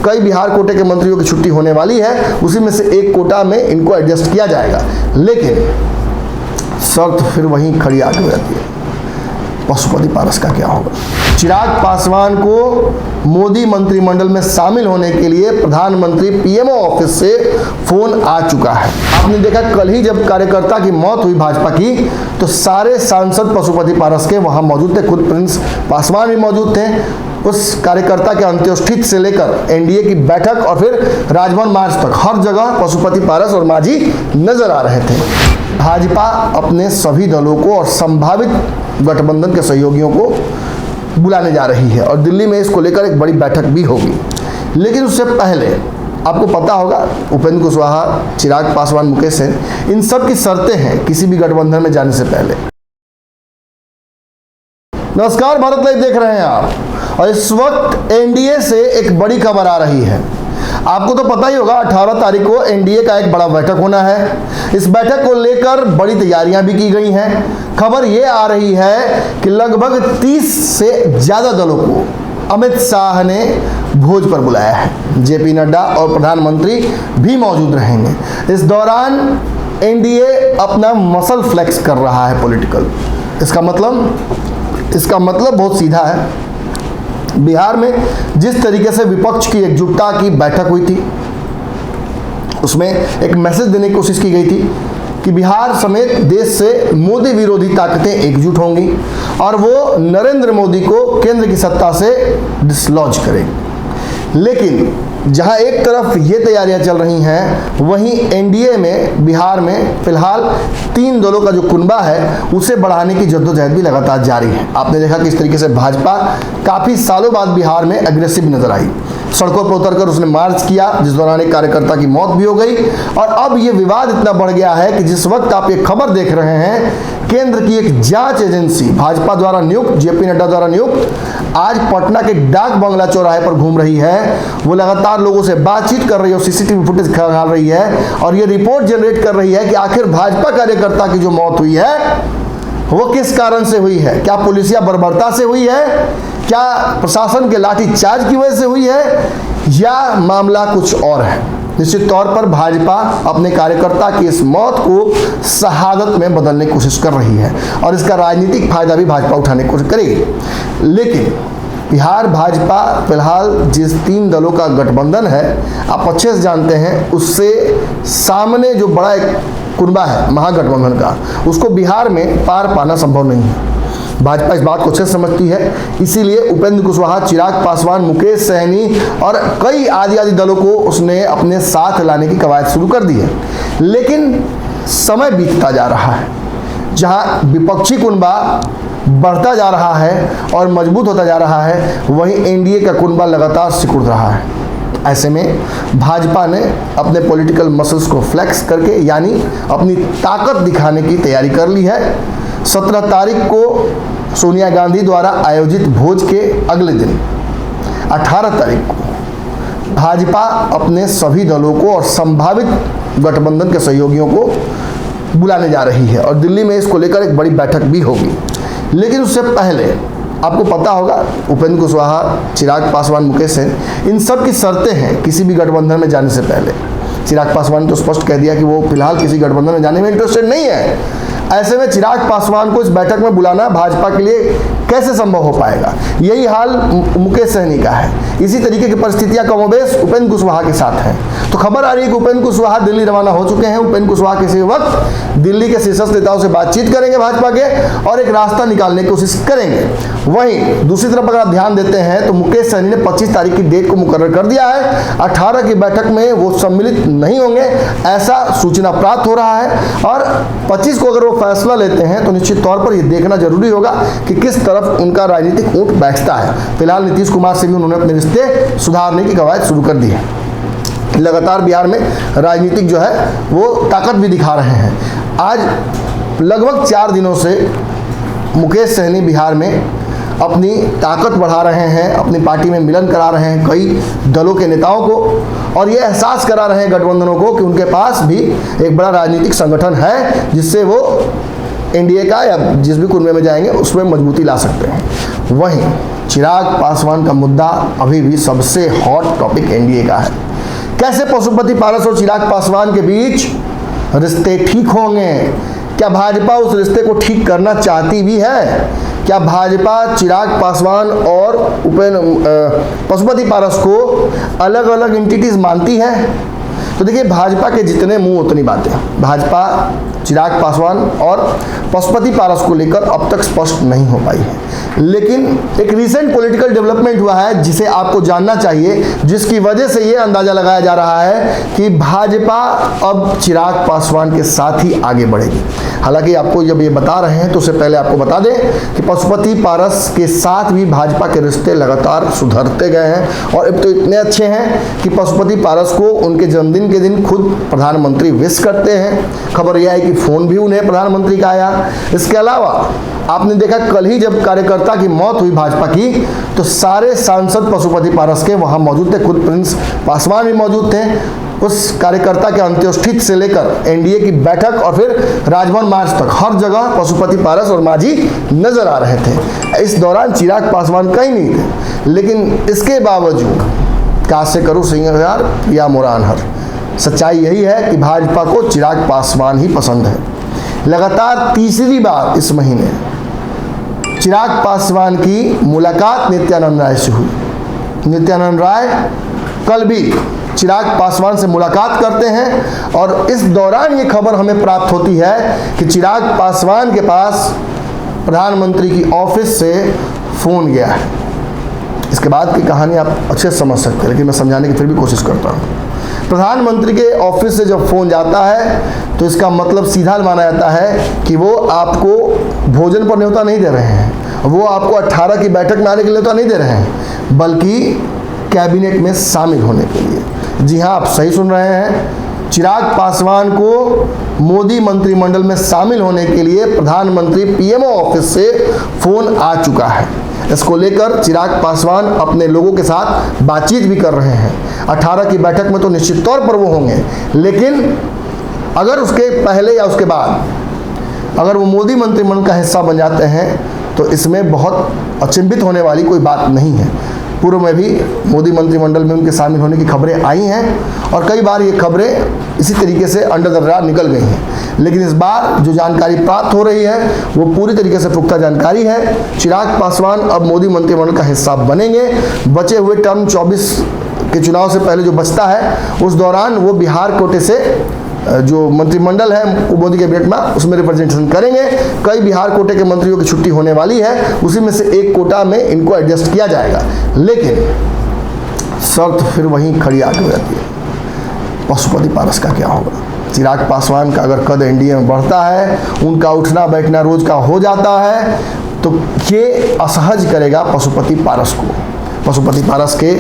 कई बिहार कोटे के मंत्रियों की छुट्टी होने वाली है, उसी में से एक कोटा में इनको एडजस्ट किया जाएगा। लेकिन शर्त फिर वहीं खड़ी आके हो जाती है, पशुपति पारस का क्या होगा। चिराग पासवान को मोदी मंत्रिमंडल में शामिल होने के लिए प्रधानमंत्री पीएमओ ऑफिस से फोन आ चुका है। आपने देखा कल ही जब कार्यकर्ता की मौत हुई भाजपा की, तो सारे सांसद पशुपति पारस के वहां मौजूद थे, खुद प्रिंस पासवान भी मौजूद थे। उस कार्यकर्ता के अंत्येष्टि से लेकर एनडीए की बैठक और फिर राजभवन मार्च तक हर जगह पशुपति पारस और मांझी नजर आ रहे थे। भाजपा अपने सभी दलों को और संभावित गठबंधन के सहयोगियों को बुलाने जा रही है और दिल्ली में इसको लेकर एक बड़ी बैठक भी होगी। लेकिन उससे पहले आपको पता होगा, उपेंद्र कुशवाहा, चिराग पासवान, मुकेश सेन, इन सब की शर्तें हैं किसी भी गठबंधन में जाने से पहले। नमस्कार, भारत लाइव देख रहे हैं आप और इस वक्त एनडीए से एक बड़ी खबर आ रही है। आपको तो पता ही होगा 18 तारीख को एनडीए का एक बड़ा बैठक होना है। इस बैठक को लेकर बड़ी तैयारियां भी की गई हैं। खबर यह आ रही है कि लगभग 30 से ज्यादा दलों को अमित शाह ने भोज पर बुलाया है। जेपी नड्डा और प्रधानमंत्री भी मौजूद रहेंगे। इस दौरान एनडीए अपना मसल फ्लेक्स कर रहा है पॉलिटिकल। इसका मतलब बहुत सीधा है। बिहार में जिस तरीके से विपक्ष की एकजुटता की बैठक हुई थी, उसमें एक मैसेज देने की कोशिश की गई थी कि बिहार समेत देश से मोदी विरोधी ताकतें एकजुट होंगी और वो नरेंद्र मोदी को केंद्र की सत्ता से डिसलॉज करेंगी। लेकिन जहां एक तरफ ये तैयारियां चल रही हैं, वहीं एनडीए में बिहार में फिलहाल 3 दलों का जो कुनबा है उसे बढ़ाने की जद्दोजहद भी लगातार जारी है। आपने देखा किस तरीके से भाजपा काफी सालों बाद बिहार में अग्रेसिव नजर आई। सड़कों पर उतरकर उसने मार्च किया, जिस दौरान एक कार्यकर्ता की मौत भी हो गई। और अब ये विवाद इतना बढ़ गया है कि जिस वक्त आप ये खबर देख रहे हैं, केंद्र की एक जांच एजेंसी भाजपा द्वारा नियुक्त, जेपी नड्डा द्वारा नियुक्त, आज पटना के डाक बंगला चौराहे पर घूम रही है। वो लगातार लोगों से बातचीत कर रही है और सीसीटीवी फुटेज खंगाल रही है और ये रिपोर्ट जनरेट कर रही है कि आखिर भाजपा कार्यकर्ता की जो मौत हुई है वो किस कारण से हुई है। क्या पुलिसिया बर्बरता से हुई है, क्या प्रशासन के लाठीचार्ज की वजह से हुई है, या मामला कुछ और है। निश्चित तौर पर भाजपा अपने कार्यकर्ता की इस मौत को शहादत में बदलने की कोशिश कर रही है और इसका राजनीतिक फायदा भी भाजपा उठाने की कोशिश करेगी। लेकिन बिहार भाजपा फिलहाल जिस 3 दलों का गठबंधन है, आप अच्छे से जानते हैं, उससे सामने जो बड़ा एक कुनबा है महागठबंधन का, उसको बिहार में पार पाना संभव नहीं है। भाजपा इस बात को अच्छे से समझती है, इसीलिए उपेंद्र कुशवाहा, चिराग पासवान, मुकेश सहनी और कई आदि दलों को उसने अपने साथ लाने की कवायद शुरू कर दी है। लेकिन समय बीतता जा रहा है, जहां विपक्षी कुनबा बढ़ता जा रहा है और मजबूत होता जा रहा है, वहीं एनडीए का कुनबा लगातार सिकुड़ रहा है। ऐसे में भाजपा ने अपने पॉलिटिकल मसल्स को फ्लेक्स करके, यानी अपनी ताकत दिखाने की तैयारी कर ली है। 17 तारीख को सोनिया गांधी द्वारा आयोजित भोज के अगले दिन 18 तारीख को भाजपा अपने सभी दलों को और संभावित गठबंधन के सहयोगियों को बुलाने जा रही है और दिल्ली में इसको लेकर एक बड़ी बैठक भी होगी। लेकिन उससे पहले आपको पता होगा, उपेंद्र कुशवाहा, चिराग पासवान, मुकेश सेन, इन सब की शर्तें हैं किसी भी गठबंधन में जाने से पहले। चिराग पासवान ने तो स्पष्ट कह दिया कि वो फिलहाल किसी गठबंधन में जाने में इंटरेस्टेड नहीं है। ऐसे में चिराग पासवान को इस बैठक में बुलाना भाजपा के लिए कैसे संभव हो पाएगा। यही हाल मुकेश सहनी का है। इसी तरीके की परिस्थितियां कमोबेश उपेंद्र कुशवाहा के साथ हैं। तो खबर आ रही है कि उपेंद्र कुशवाहा दिल्ली रवाना हो चुके हैं। उपेंद्र कुशवाहा किसी वक्त दिल्ली के शीर्ष नेताओं से बातचीत करेंगे भाजपा के और एक रास्ता निकालने की कोशिश करेंगे। वहीं दूसरी तरफ अगर आप ध्यान देते हैं तो मुकेश सहनी ने 25 तारीख की डेट को मुकर्रर कर दिया है। 18 की बैठक में वो सम्मिलित नहीं होंगे, ऐसा सूचना प्राप्त हो रहा है। और 25 को अगर वो फैसला लेते हैं तो निश्चित तौर पर यह देखना जरूरी होगा कि किस तरफ उनका राजनीतिक ऊंट बैठता है। फिलहाल नीतीश कुमार से भी उन्होंने अपने रिश्ते सुधारने की कवायद शुरू कर दी है। लगातार बिहार में राजनीतिक जो है वो ताकत भी दिखा रहे हैं। आज लगभग 4 दिनों से मुकेश सहनी बिहार में अपनी ताकत बढ़ा रहे हैं, अपनी पार्टी में मिलन करा रहे हैं कई दलों के नेताओं को और ये एहसास करा रहे हैं गठबंधनों को कि उनके पास भी एक बड़ा राजनीतिक संगठन है जिससे वो एनडीए का या जिस भी कुनबे में जाएंगे उसमें मजबूती ला सकते हैं। वहीं चिराग पासवान का मुद्दा अभी भी सबसे हॉट टॉपिक एनडीए का है। कैसे पशुपति पारस और चिराग पासवान के बीच रिश्ते ठीक होंगे? क्या भाजपा उस रिश्ते को ठीक करना चाहती भी है? क्या भाजपा चिराग पासवान और पशुपति पारस को अलग अलग एंटिटीज मानती है? तो देखिए, भाजपा के जितने मुंह उतनी बातें। भाजपा चिराग पासवान और पशुपति पारस को लेकर अब तक स्पष्ट नहीं हो पाई है, लेकिन एक रीसेंट पॉलिटिकल डेवलपमेंट हुआ है जिसे आपको जानना चाहिए, जिसकी वजह से ये अंदाजा लगाया जा रहा है कि भाजपा अब चिराग पासवान के साथ ही आगे बढ़ेगी। हालांकि आपको जब ये बता रहे हैं तो उससे पहले आपको बता दें कि पशुपति पारस के साथ भी भाजपा के रिश्ते लगातार सुधरते गए हैं और अब तो इतने अच्छे हैं कि पशुपति पारस को उनके जन्मदिन के दिन खुद प्रधानमंत्री विश करते हैं। खबर यह है कि फोन भी उन्हें प्रधानमंत्री का आया। इसके अलावा आपने देखा कल ही जब कार्यकर्ता की मौत हुई भाजपा की, तो सारे सांसद पशुपति पारस के वहां मौजूद थे, खुद प्रिंस पासवान भी मौजूद थे। उस कार्यकर्ता के अंत्येष्टि से लेकर एनडीए की बैठक और फिर राजभवन मार्च तक हर जगह पशुपति पारस और मांझी नजर आ रहे थे। इस दौरान चिराग पासवान कहीं नहीं थे, लेकिन इसके बावजूद कासे करूं सिंगार या मुरान हर, सच्चाई यही है कि भाजपा को चिराग पासवान ही पसंद है। लगातार तीसरी बार इस महीने चिराग पासवान की मुलाकात नित्यानंद राय से हुई। नित्यानंद राय कल भी चिराग पासवान से मुलाकात करते हैं और इस दौरान ये खबर हमें प्राप्त होती है कि चिराग पासवान के पास प्रधानमंत्री की ऑफिस से फोन गया है। इसके बाद की कहानी आप अच्छे से समझ सकते हैं, लेकिन मैं समझाने की फिर भी कोशिश करता हूँ। प्रधानमंत्री के ऑफिस से जब फोन जाता है तो इसका मतलब सीधा माना जाता है कि वो आपको भोजन पर न्योता नहीं दे रहे हैं, वो आपको 18 की बैठक में आने के लिए न्योता नहीं दे रहे हैं, बल्कि कैबिनेट में शामिल होने के लिए। जी हाँ, आप सही सुन रहे हैं, चिराग पासवान को मोदी मंत्रिमंडल में शामिल होने के लिए प्रधानमंत्री पीएमओ ऑफिस से फोन आ चुका है। इसको लेकर चिराग पासवान अपने लोगों के साथ बातचीत भी कर रहे हैं। 18 की बैठक में तो निश्चित तौर पर वो होंगे, लेकिन अगर उसके पहले या उसके बाद अगर वो मोदी मंत्रिमंडल का हिस्सा बन जाते हैं तो इसमें बहुत अचंभित होने वाली कोई बात नहीं है। पूर्व में भी मोदी मंत्रिमंडल में उनके शामिल होने की खबरें आई हैं और कई बार ये खबरें इसी तरीके से अंडर द रडार निकल गई हैं, लेकिन इस बार जो जानकारी प्राप्त हो रही है वो पूरी तरीके से पुख्ता जानकारी है। चिराग पासवान अब मोदी मंत्रिमंडल का हिस्सा बनेंगे। बचे हुए टर्म 24 के चुनाव से पहले जो बचता है उस दौरान वो बिहार कोटे से जो मंत्रिमंडल है मोदी के कैबिनेट में उसमें रिप्रेजेंटेशन करेंगे। कई बिहार कोटे के मंत्रियों की छुट्टी होने वाली है, उसी में से एक कोटा में इनको एडजस्ट किया जाएगा, लेकिन शर्त फिर वहीं खड़ी आके हो जाती है, पशुपति पारस का क्या होगा? चिराग पासवान का अगर कद एनडीए में बढ़ता है, उनका उठना बैठना रोज का हो जाता है, तो ये असहज करेगा पशुपति पारस को। पशुपति पारस के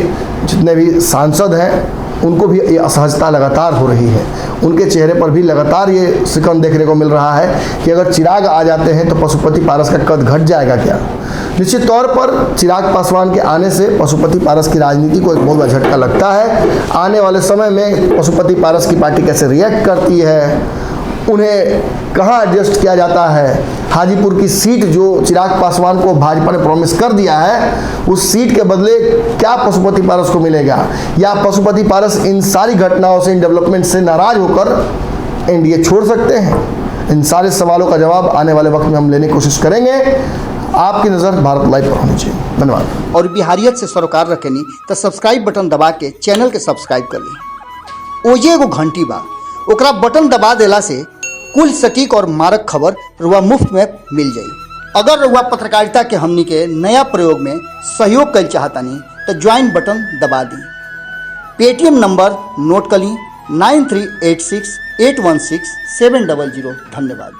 जितने भी सांसद हैं उनको भी ये असहजता लगातार हो रही है। उनके चेहरे पर भी लगातार ये शिकन देखने को मिल रहा है कि अगर चिराग आ जाते हैं तो पशुपति पारस का कद घट जाएगा क्या। निश्चित तौर पर चिराग पासवान के आने से पशुपति पारस की राजनीति को एक बहुत बड़ा झटका लगता है। आने वाले समय में पशुपति पारस की पार्टी कैसे रिएक्ट करती है, उन्हें कहाँ एडजस्ट किया जाता है, हाजीपुर की सीट जो चिराग पासवान को भाजपा ने प्रॉमिस कर दिया है, उस सीट के बदले क्या पशुपति पारस को मिलेगा, या पशुपति पारस इन सारी घटनाओं से, इन डेवलपमेंट से नाराज होकर एनडीए छोड़ सकते हैं। इन सारे सवालों का जवाब आने वाले वक्त में हम लेने की कोशिश करेंगे। आपकी नज़र भारत लाइव पर होनी चाहिए। धन्यवाद। और बिहारियत से सरोकार रखेनी तो सब्सक्राइब बटन दबा के चैनल के सब्सक्राइब कर ली। ओजे एगो घंटी बा, ओकरा बटन दबा देला से कुल सटीक और मारक खबर रुआ मुफ्त में मिल जाई। अगर रुआ पत्रकारिता के हमनी के नया प्रयोग में सहयोग कर चाहतानी तो ज्वाइन बटन दबा दी। पेटीएम नंबर नोट कर ली 9386816700। धन्यवाद।